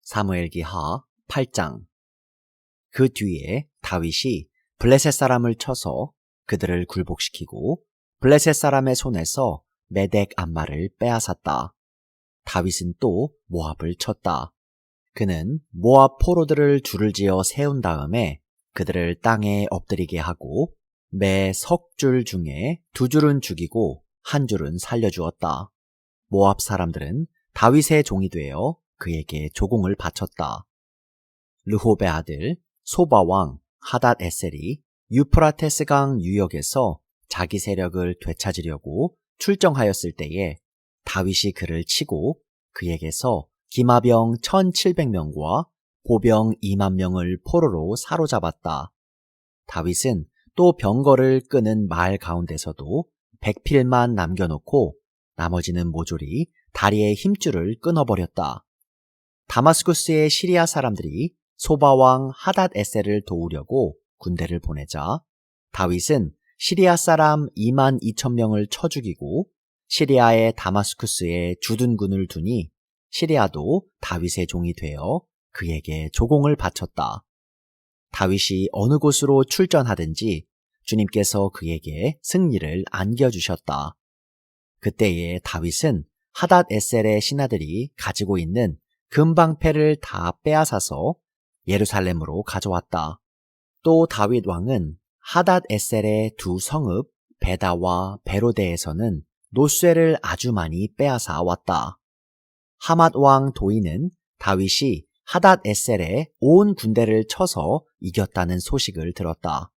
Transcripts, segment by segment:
사무엘기하 8장. 그 뒤에 다윗이 블레셋 사람을 쳐서 그들을 굴복시키고 블레셋 사람의 손에서 메덱 암마를 빼앗았다. 다윗은 또 모압을 쳤다. 그는 모압 포로들을 줄을 지어 세운 다음에 그들을 땅에 엎드리게 하고 매 석 줄 중에 2줄은 죽이고 1줄은 살려주었다. 모압 사람들은 다윗의 종이 되어 그에게 조공을 바쳤다. 르홉의 아들 소바 왕 하닷 에셀이 유프라테스강 유역에서 자기 세력을 되찾으려고 출정하였을 때에 다윗이 그를 치고 그에게서 기마병 1700명과 보병 20000명을 포로로 사로잡았다. 다윗은 또 병거를 끄는 말 가운데서도 100필만 남겨놓고 나머지는 모조리 다리의 힘줄을 끊어버렸다. 다마스쿠스의 시리아 사람들이 소바왕 하닷 에셀을 도우려고 군대를 보내자 다윗은 시리아 사람 22,000명을 쳐 죽이고 시리아의 다마스쿠스에 주둔군을 두니 시리아도 다윗의 종이 되어 그에게 조공을 바쳤다. 다윗이 어느 곳으로 출전하든지 주님께서 그에게 승리를 안겨주셨다. 그때에 다윗은 하닷 에셀의 신하들이 가지고 있는 금방패를 다 빼앗아서 예루살렘으로 가져왔다. 또 다윗 왕은 하닷 에셀의 2 성읍 베다와 베로데에서는 노쇠를 아주 많이 빼앗아 왔다. 하맛 왕 도이는 다윗이 하닷 에셀의 온 군대를 쳐서 이겼다는 소식을 들었다.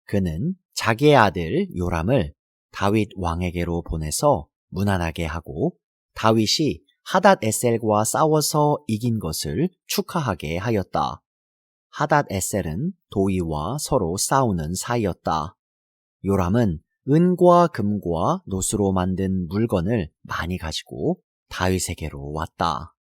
그는 자기의 아들 요람을 다윗 왕에게로 보내서 무난하게 하고 다윗이 하닷 에셀과 싸워서 이긴 것을 축하하게 하였다. 하닷 에셀은 도이와 서로 싸우는 사이였다. 요람은 은과 금과 노수로 만든 물건을 많이 가지고 다윗에게로 왔다.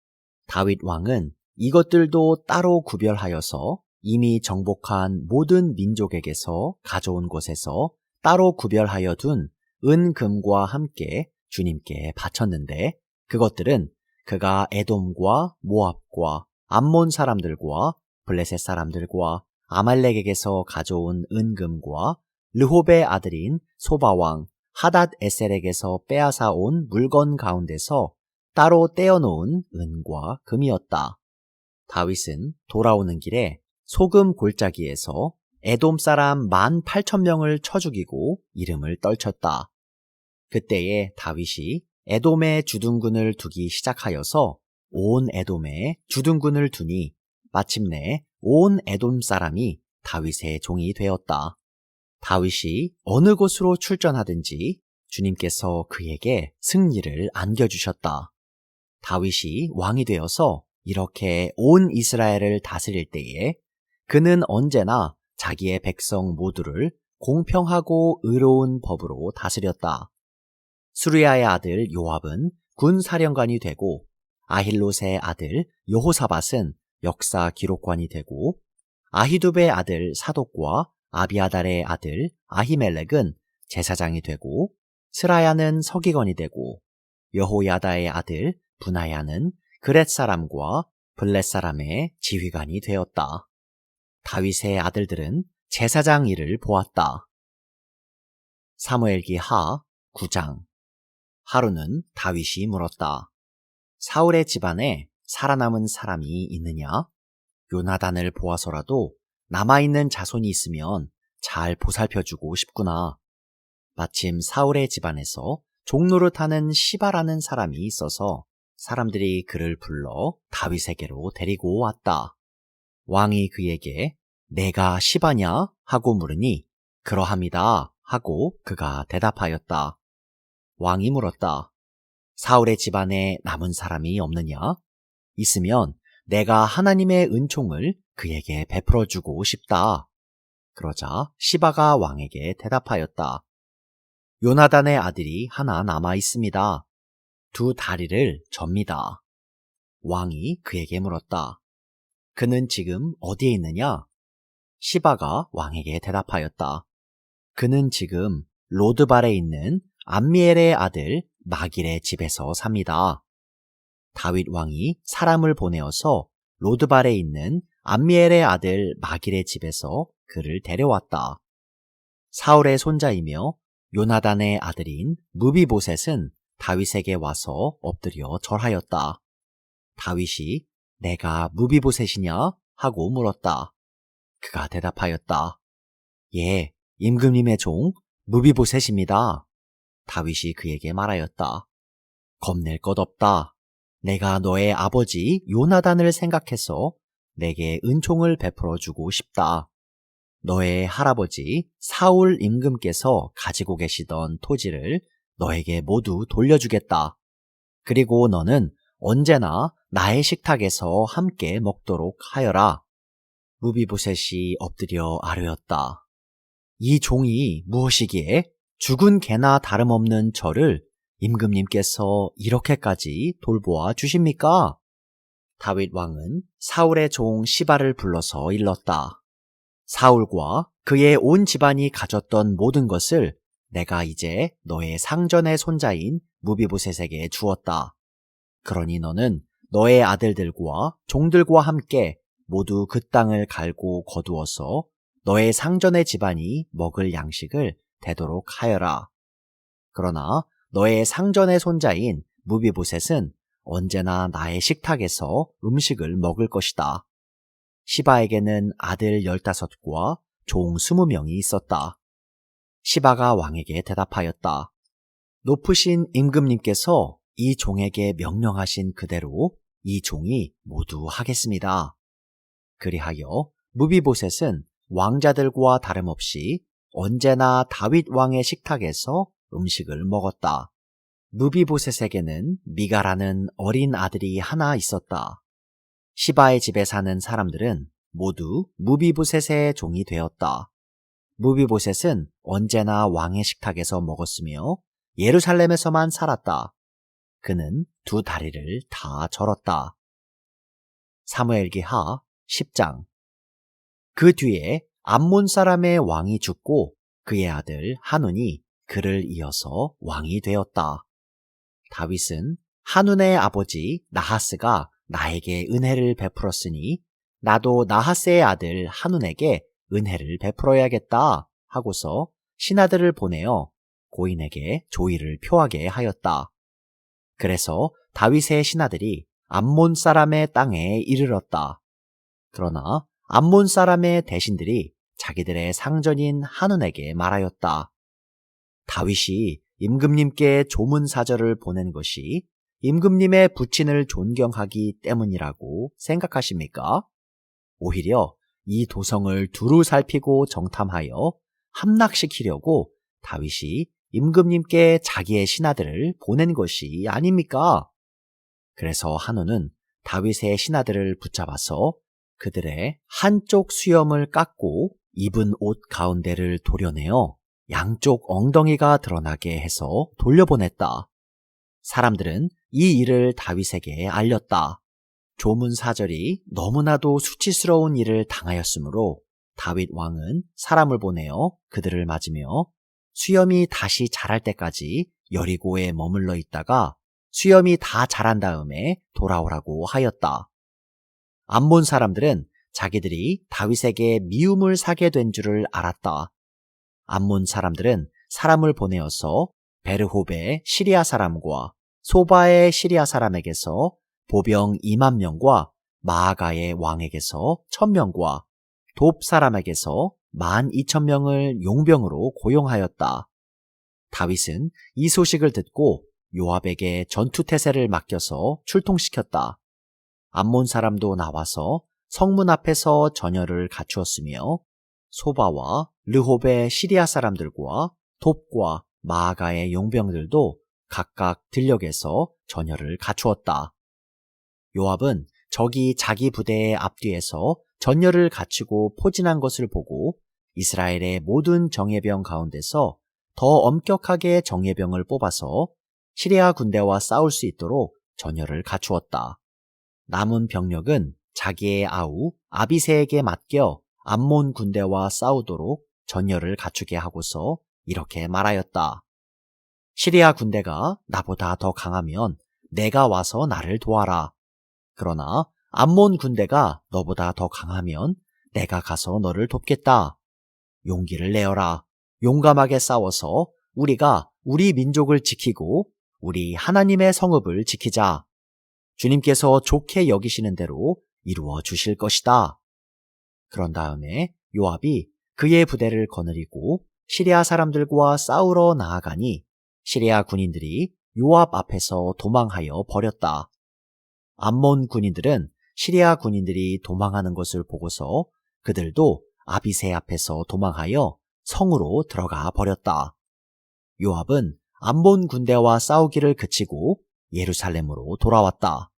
다윗 왕은 이것들도 따로 구별하여서 이미 정복한 모든 민족에게서 가져온 곳에서 따로 구별하여 둔 은, 금과 함께 주님께 바쳤는데 그것들은 그가 에돔과 모압과 암몬 사람들과 블레셋 사람들과 아말렉에게서 가져온 은금과 르홉의 아들인 소바왕 하닷 에셀에게서 빼앗아 온 물건 가운데서 따로 떼어놓은 은과 금이었다. 다윗은 돌아오는 길에 소금 골짜기에서 에돔 사람 18,000명을 쳐 죽이고 이름을 떨쳤다. 그때에 다윗이 에돔에 주둔군을 두기 시작하여서 온 에돔에 주둔군을 두니 마침내 온 에돔 사람이 다윗의 종이 되었다. 다윗이 어느 곳으로 출전하든지 주님께서 그에게 승리를 안겨주셨다. 다윗이 왕이 되어서 이렇게 온 이스라엘을 다스릴 때에 그는 언제나 자기의 백성 모두를 공평하고 의로운 법으로 다스렸다. 수르야의 아들 요압은 군사령관이 되고 아힐롯의 아들 여호사밧은 역사 기록관이 되고 아히두베의 아들 사독과 아비아달의 아들 아히멜렉은 제사장이 되고 스라야는 서기관이 되고 여호야다의 아들 분하야는 그렛 사람과 블렛 사람의 지휘관이 되었다. 다윗의 아들들은 제사장 일을 보았다. 사무엘기하 9장. 하루는 다윗이 물었다. 사울의 집안에 살아남은 사람이 있느냐? 요나단을 보아서라도 남아있는 자손이 있으면 잘 보살펴주고 싶구나. 마침 사울의 집안에서 종노릇하는 시바라는 사람이 있어서 사람들이 그를 불러 다윗에게로 데리고 왔다. 왕이 그에게 내가 시바냐? 하고 물으니 그러합니다 하고 그가 대답하였다. 왕이 물었다. 사울의 집안에 남은 사람이 없느냐? 있으면 내가 하나님의 은총을 그에게 베풀어주고 싶다. 그러자 시바가 왕에게 대답하였다. 요나단의 아들이 하나 남아 있습니다. 2 다리를 접니다. 왕이 그에게 물었다. 그는 지금 어디에 있느냐? 시바가 왕에게 대답하였다. 그는 지금 로드발에 있는 암미엘의 아들 마길의 집에서 삽니다. 다윗 왕이 사람을 보내어서 로드발에 있는 암미엘의 아들 마길의 집에서 그를 데려왔다. 사울의 손자이며 요나단의 아들인 무비보셋은 다윗에게 와서 엎드려 절하였다. 다윗이 내가 무비보셋이냐? 하고 물었다. 그가 대답하였다. 예, 임금님의 종 무비보셋입니다. 다윗이 그에게 말하였다. 겁낼 것 없다. 내가 너의 아버지 요나단을 생각해서 내게 은총을 베풀어 주고 싶다. 너의 할아버지 사울 임금께서 가지고 계시던 토지를 너에게 모두 돌려주겠다. 그리고 너는 언제나 나의 식탁에서 함께 먹도록 하여라. 무비보셋이 엎드려 아뢰었다. 이 종이 무엇이기에 죽은 개나 다름없는 저를 임금님께서 이렇게까지 돌보아 주십니까? 다윗 왕은 사울의 종 시바를 불러서 일렀다. 사울과 그의 온 집안이 가졌던 모든 것을 내가 이제 너의 상전의 손자인 무비보셋에게 주었다. 그러니 너는 너의 아들들과 종들과 함께 모두 그 땅을 갈고 거두어서 너의 상전의 집안이 먹을 양식을 되도록 하여라. 그러나 너의 상전의 손자인 무비보셋은 언제나 나의 식탁에서 음식을 먹을 것이다. 시바에게는 아들 15과 종 20명이 있었다. 시바가 왕에게 대답하였다. 높으신 임금님께서 이 종에게 명령하신 그대로 이 종이 모두 하겠습니다. 그리하여 무비보셋은 왕자들과 다름없이 언제나 다윗 왕의 식탁에서 음식을 먹었다. 무비보셋에게는 미가라는 어린 아들이 하나 있었다. 시바의 집에 사는 사람들은 모두 무비보셋의 종이 되었다. 무비보셋은 언제나 왕의 식탁에서 먹었으며 예루살렘에서만 살았다. 그는 2 다리를 다 절었다. 사무엘기하 10장. 그 뒤에 암몬 사람의 왕이 죽고 그의 아들 한운이 그를 이어서 왕이 되었다. 다윗은 한운의 아버지 나하스가 나에게 은혜를 베풀었으니 나도 나하스의 아들 한운에게 은혜를 베풀어야겠다 하고서 신하들을 보내어 고인에게 조의를 표하게 하였다. 그래서 다윗의 신하들이 암몬 사람의 땅에 이르렀다. 그러나 암몬 사람의 대신들이 자기들의 상전인 한운에게 말하였다. 다윗이 임금님께 조문사절을 보낸 것이 임금님의 부친을 존경하기 때문이라고 생각하십니까? 오히려 이 도성을 두루 살피고 정탐하여 함락시키려고 다윗이 임금님께 자기의 신하들을 보낸 것이 아닙니까? 그래서 한우는 다윗의 신하들을 붙잡아서 그들의 한쪽 수염을 깎고 입은 옷 가운데를 도려내어 양쪽 엉덩이가 드러나게 해서 돌려보냈다. 사람들은 이 일을 다윗에게 알렸다. 조문사절이 너무나도 수치스러운 일을 당하였으므로 다윗 왕은 사람을 보내어 그들을 맞으며 수염이 다시 자랄 때까지 여리고에 머물러 있다가 수염이 다 자란 다음에 돌아오라고 하였다. 암몬 사람들은 자기들이 다윗에게 미움을 사게 된 줄을 알았다. 암몬 사람들은 사람을 보내어서 베르홉의 시리아 사람과 소바의 시리아 사람에게서 보병 2만 명과 마아가의 왕에게서 1,000명과 돕 사람에게서 12,000명을 용병으로 고용하였다. 다윗은 이 소식을 듣고 요압에게 전투태세를 맡겨서 출동시켰다. 암몬 사람도 나와서 성문 앞에서 전열을 갖추었으며 소바와 르홉의 시리아 사람들과 돕과 마아가의 용병들도 각각 들녘에서 전열을 갖추었다. 요압은 적이 자기 부대의 앞뒤에서 전열을 갖추고 포진한 것을 보고 이스라엘의 모든 정예병 가운데서 더 엄격하게 정예병을 뽑아서 시리아 군대와 싸울 수 있도록 전열을 갖추었다. 남은 병력은 자기의 아우 아비새에게 맡겨 암몬 군대와 싸우도록 전열을 갖추게 하고서 이렇게 말하였다. 시리아 군대가 나보다 더 강하면 내가 와서 나를 도와라. 그러나 암몬 군대가 너보다 더 강하면 내가 가서 너를 돕겠다. 용기를 내어라. 용감하게 싸워서 우리가 우리 민족을 지키고 우리 하나님의 성읍을 지키자. 주님께서 좋게 여기시는 대로 이루어 주실 것이다. 그런 다음에 요압이 그의 부대를 거느리고 시리아 사람들과 싸우러 나아가니 시리아 군인들이 요압 앞에서 도망하여 버렸다. 암몬 군인들은 시리아 군인들이 도망하는 것을 보고서 그들도 아비새 앞에서 도망하여 성으로 들어가 버렸다. 요압은 암몬 군대와 싸우기를 그치고 예루살렘으로 돌아왔다.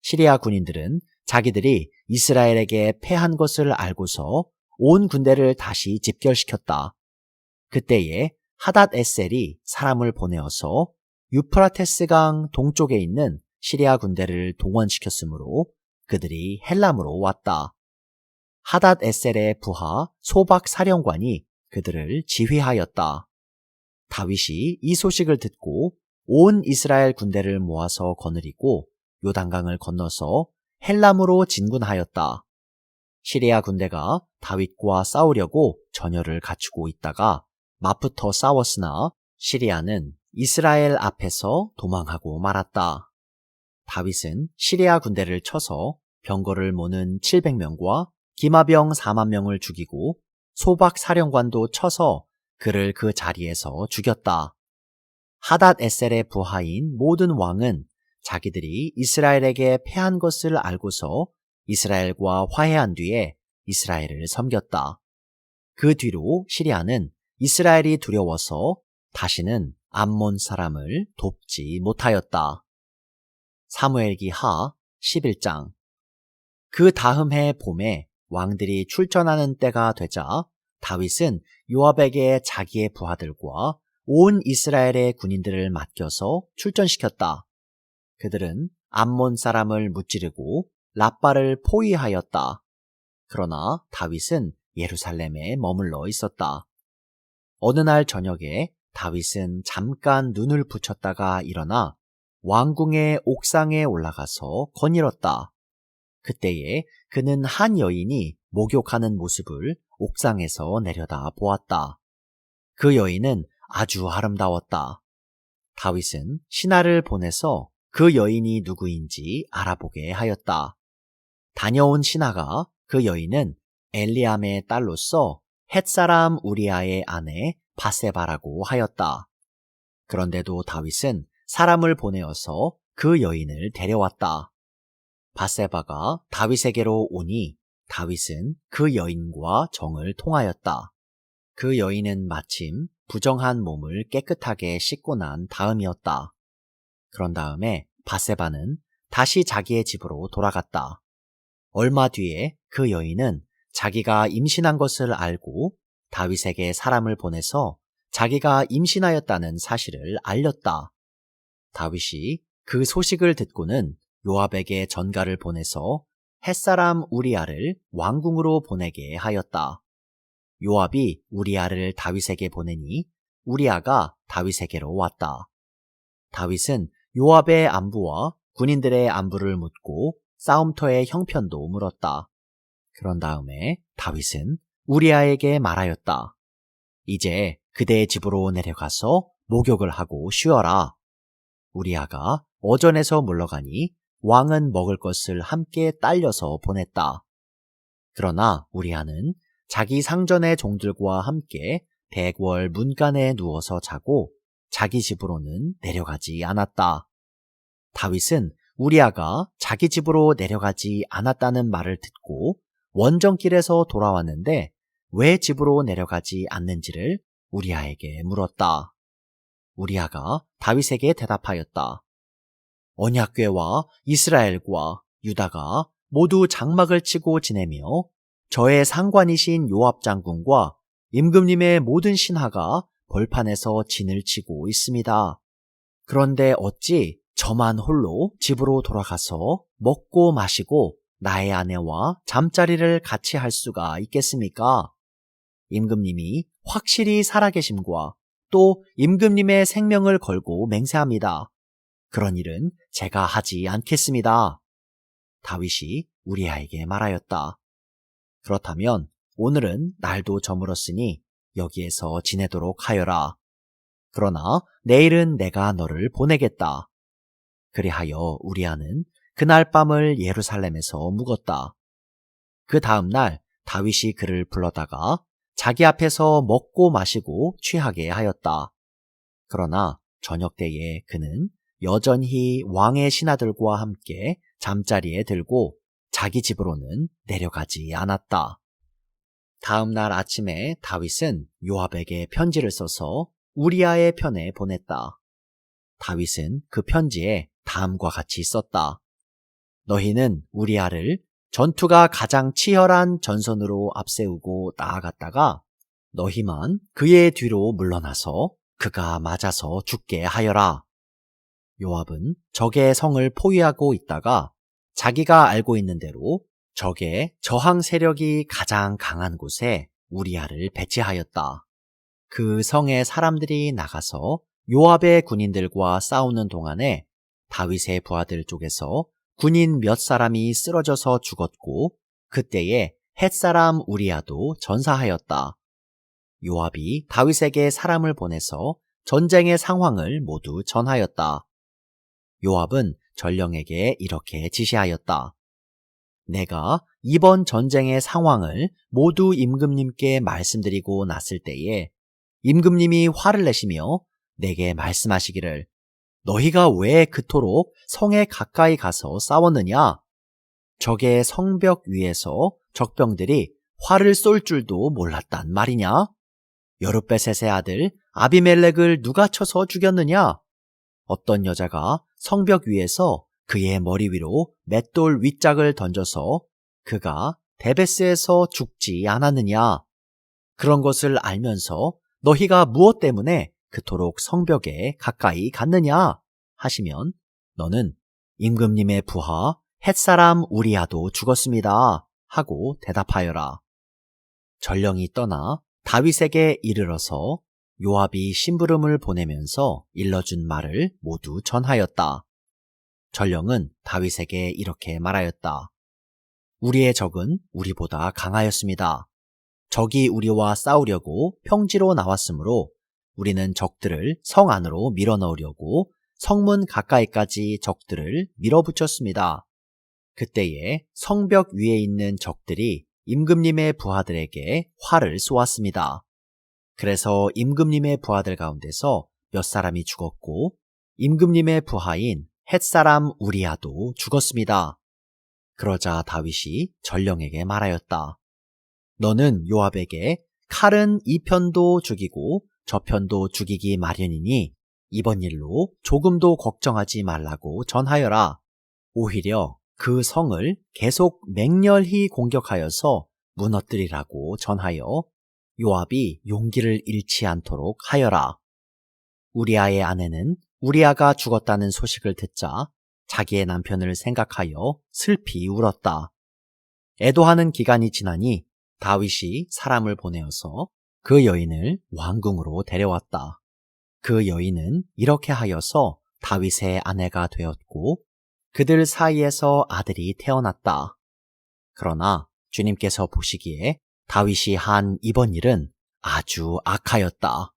시리아 군인들은 자기들이 이스라엘에게 패한 것을 알고서 온 군대를 다시 집결시켰다. 그때에 하닷에셀이 사람을 보내어서 유프라테스강 동쪽에 있는 시리아 군대를 동원시켰으므로 그들이 헬람으로 왔다. 하닷에셀의 부하 소박 사령관이 그들을 지휘하였다. 다윗이 이 소식을 듣고 온 이스라엘 군대를 모아서 거느리고 요단강을 건너서 헬람으로 진군하였다. 시리아 군대가 다윗과 싸우려고 전열을 갖추고 있다가 맞붙어 싸웠으나 시리아는 이스라엘 앞에서 도망하고 말았다. 다윗은 시리아 군대를 쳐서 병거를 모는 700명과 기마병 4만 명을 죽이고 소박 사령관도 쳐서 그를 그 자리에서 죽였다. 하닷에셀의 부하인 모든 왕은 자기들이 이스라엘에게 패한 것을 알고서 이스라엘과 화해한 뒤에 이스라엘을 섬겼다. 그 뒤로 시리아는 이스라엘이 두려워서 다시는 암몬 사람을 돕지 못하였다. 사무엘기 하 11장. 그 다음 해 봄에 왕들이 출전하는 때가 되자 다윗은 요압에게 자기의 부하들과 온 이스라엘의 군인들을 맡겨서 출전시켰다. 그들은 암몬 사람을 무찌르고 랍바를 포위하였다. 그러나 다윗은 예루살렘에 머물러 있었다. 어느 날 저녁에 다윗은 잠깐 눈을 붙였다가 일어나 왕궁의 옥상에 올라가서 거닐었다. 그때에 그는 한 여인이 목욕하는 모습을 옥상에서 내려다 보았다. 그 여인은 아주 아름다웠다. 다윗은 신하를 보내서 그 여인이 누구인지 알아보게 하였다. 다녀온 신하가 그 여인은 엘리암의 딸로서 헷사람 우리아의 아내 바세바라고 하였다. 그런데도 다윗은 사람을 보내어서 그 여인을 데려왔다. 바세바가 다윗에게로 오니 다윗은 그 여인과 정을 통하였다. 그 여인은 마침 부정한 몸을 깨끗하게 씻고 난 다음이었다. 그런 다음에 바세바는 다시 자기의 집으로 돌아갔다. 얼마 뒤에 그 여인은 자기가 임신한 것을 알고 다윗에게 사람을 보내서 자기가 임신하였다는 사실을 알렸다. 다윗이 그 소식을 듣고는 요압에게 전가를 보내서 햇사람 우리아를 왕궁으로 보내게 하였다. 요압이 우리아를 다윗에게 보내니 우리아가 다윗에게로 왔다. 다윗은 요압의 안부와 군인들의 안부를 묻고 싸움터의 형편도 물었다. 그런 다음에 다윗은 우리아에게 말하였다. 이제 그대의 집으로 내려가서 목욕을 하고 쉬어라. 우리아가 어전에서 물러가니 왕은 먹을 것을 함께 딸려서 보냈다. 그러나 우리아는 자기 상전의 종들과 함께 백월 문간에 누워서 자고 자기 집으로는 내려가지 않았다. 다윗은 우리아가 자기 집으로 내려가지 않았다는 말을 듣고 원정길에서 돌아왔는데 왜 집으로 내려가지 않는지를 우리아에게 물었다. 우리아가 다윗에게 대답하였다. 언약궤와 이스라엘과 유다가 모두 장막을 치고 지내며 저의 상관이신 요압 장군과 임금님의 모든 신하가 벌판에서 진을 치고 있습니다. 그런데 어찌 저만 홀로 집으로 돌아가서 먹고 마시고 나의 아내와 잠자리를 같이 할 수가 있겠습니까? 임금님이 확실히 살아계심과 또 임금님의 생명을 걸고 맹세합니다. 그런 일은 제가 하지 않겠습니다. 다윗이 우리아에게 말하였다. 그렇다면 오늘은 날도 저물었으니 여기에서 지내도록 하여라. 그러나 내일은 내가 너를 보내겠다. 그리하여 우리아는 그날 밤을 예루살렘에서 묵었다. 그 다음 날 다윗이 그를 불러다가 자기 앞에서 먹고 마시고 취하게 하였다. 그러나 저녁 때에 그는 여전히 왕의 신하들과 함께 잠자리에 들고 자기 집으로는 내려가지 않았다. 다음 날 아침에 다윗은 요압에게 편지를 써서 우리아의 편에 보냈다. 다윗은 그 편지에 다음과 같이 썼다. 너희는 우리아를 전투가 가장 치열한 전선으로 앞세우고 나아갔다가 너희만 그의 뒤로 물러나서 그가 맞아서 죽게 하여라. 요압은 적의 성을 포위하고 있다가 자기가 알고 있는 대로 적의 저항 세력이 가장 강한 곳에 우리아를 배치하였다. 그 성의 사람들이 나가서 요압의 군인들과 싸우는 동안에 다윗의 부하들 쪽에서 군인 몇 사람이 쓰러져서 죽었고 그때에 헷사람 우리아도 전사하였다. 요압이 다윗에게 사람을 보내서 전쟁의 상황을 모두 전하였다. 요압은 전령에게 이렇게 지시하였다. 내가 이번 전쟁의 상황을 모두 임금님께 말씀드리고 났을 때에 임금님이 화를 내시며 내게 말씀하시기를 너희가 왜 그토록 성에 가까이 가서 싸웠느냐? 적의 성벽 위에서 적병들이 활을 쏠 줄도 몰랐단 말이냐? 여룻베셋의 아들 아비멜렉을 누가 쳐서 죽였느냐? 어떤 여자가 성벽 위에서 그의 머리 위로 맷돌 윗짝을 던져서 그가 데베스에서 죽지 않았느냐? 그런 것을 알면서 너희가 무엇 때문에 그토록 성벽에 가까이 갔느냐? 하시면 너는 임금님의 부하 헷사람 우리아도 죽었습니다. 하고 대답하여라. 전령이 떠나 다윗에게 이르러서 요압이 심부름을 보내면서 일러준 말을 모두 전하였다. 전령은 다윗에게 이렇게 말하였다. 우리의 적은 우리보다 강하였습니다. 적이 우리와 싸우려고 평지로 나왔으므로 우리는 적들을 성 안으로 밀어넣으려고 성문 가까이까지 적들을 밀어붙였습니다. 그때에 성벽 위에 있는 적들이 임금님의 부하들에게 활을 쏘았습니다. 그래서 임금님의 부하들 가운데서 몇 사람이 죽었고 임금님의 부하인 헷사람 우리아도 죽었습니다. 그러자 다윗이 전령에게 말하였다. 너는 요압에게 칼은 이 편도 죽이고 저 편도 죽이기 마련이니 이번 일로 조금도 걱정하지 말라고 전하여라. 오히려 그 성을 계속 맹렬히 공격하여서 무너뜨리라고 전하여 요압이 용기를 잃지 않도록 하여라. 우리아의 아내는 우리아가 죽었다는 소식을 듣자 자기의 남편을 생각하여 슬피 울었다. 애도하는 기간이 지나니 다윗이 사람을 보내어서 그 여인을 왕궁으로 데려왔다. 그 여인은 이렇게 하여서 다윗의 아내가 되었고 그들 사이에서 아들이 태어났다. 그러나 주님께서 보시기에 다윗이 한 이번 일은 아주 악하였다.